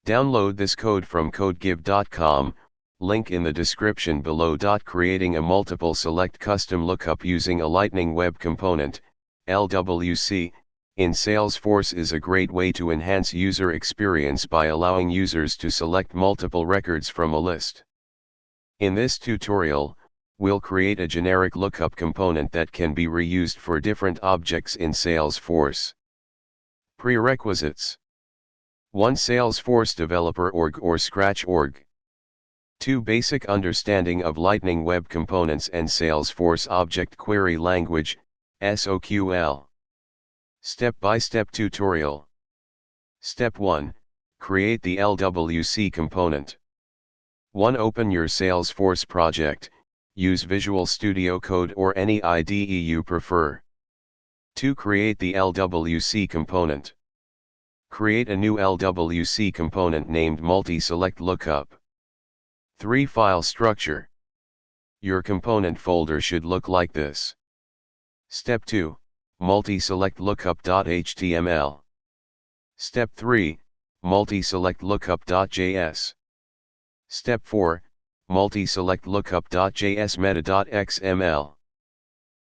Download this code from codegive.com, link in the description below. Creating a multiple select custom lookup using a Lightning Web Component, LWC, in Salesforce is a great way to enhance user experience by allowing users to select multiple records from a list. In this tutorial, we'll create a generic lookup component that can be reused for different objects in Salesforce. Prerequisites: 1. Salesforce Developer org or Scratch org. 2. Basic understanding of Lightning Web Components and Salesforce Object Query Language, soql. Step-by-step tutorial. Step 1. Create the LWC component. 1. Open your Salesforce project, use Visual Studio Code or any IDE you prefer. 2. Create the LWC component. Create a new LWC component named multiselectlookup. 3. File structure. Your component folder should look like this. Step 2. multiselectlookup.html. Step 3. multiselectlookup.js. Step 4. multiselectlookup.js meta.xml.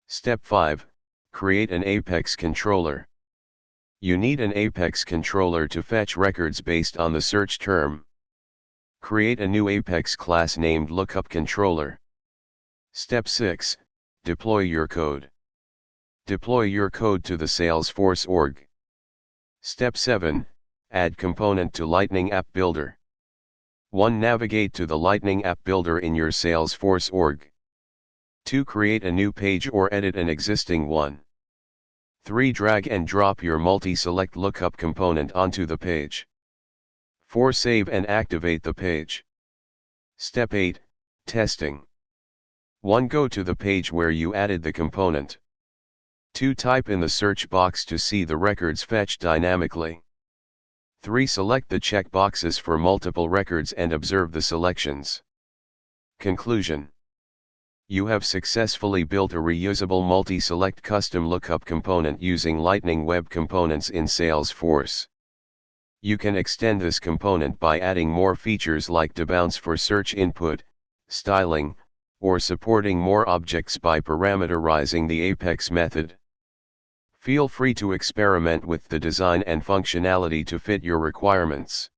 Step 5. Create an Apex controller. You need an Apex controller to fetch records based on the search term. Create a new Apex class named lookup controller. Step 6. Deploy your code. Deploy your code to the Salesforce org. Step 7. Add component to Lightning App Builder. 1. Navigate to the Lightning App Builder in your Salesforce org. 2. Create a new page or edit an existing one. 3. Drag and drop your multi-select lookup component onto the page. 4. Save and activate the page. Step 8. Testing. 1. Go to the page where you added the component. 2. Type in the search box to see the records fetched dynamically. 3. Select the checkboxes for multiple records and observe the selections. Conclusion: you have successfully built a reusable multi-select custom lookup component using Lightning Web Components in Salesforce. You can extend this component by adding more features like debounce for search input, styling, or supporting more objects by parameterizing the Apex method. Feel free to experiment with the design and functionality to fit your requirements.